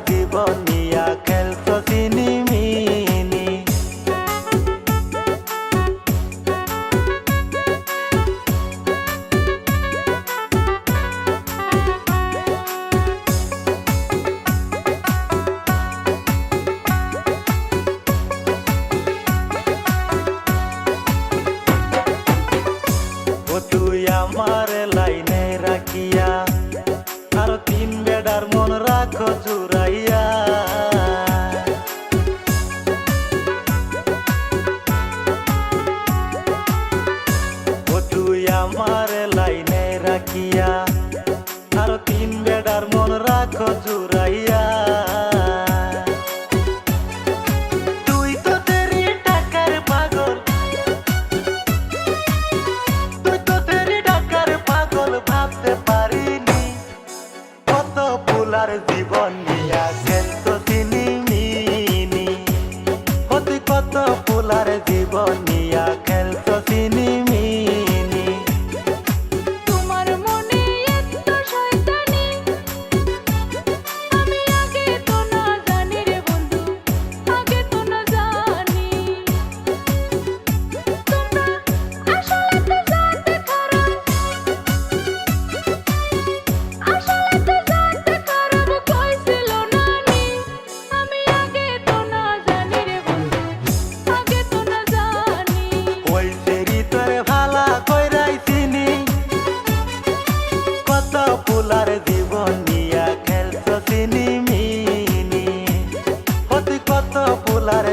জীবন নিয়া খেলছ চিনিমিনি। ও তুই আমার লাইনে রাখিয়া আর তিন বেড়ার মন রাখো জুড়াইয়া। ও তুই আমার লাইনে রাখিয়া আর তিন বেড়ার মন রাখো জুড়াইয়া। তুই তো তেরি টাকার পাগল, তুই তো তেরি টাকার পাগল, ভাবতে পারিনি কত ফুলার জীবন নিয়া খেলতো চিনিমিনি। ও তুই কত ফুলার জীবন নিয়া খেলতো চিনিমিনি। তোমার মনে এত শয়তানি আমি আগে তো না জানি রে বন্ধু, আগে তো না জানি। তোমরা আসলে তো জানতে খারাপ, আসলে তো জানতে খারাপ কইছিল নানি। আমি আগে তো না জানি রে বন্ধু, আগে তো না জানি। ওই তেরি তোরে ভালা কইরাই চিনি, কত ফুলার জীবন নিয়া খেলতো চিনিমিনি। ও তুই কত ফুলার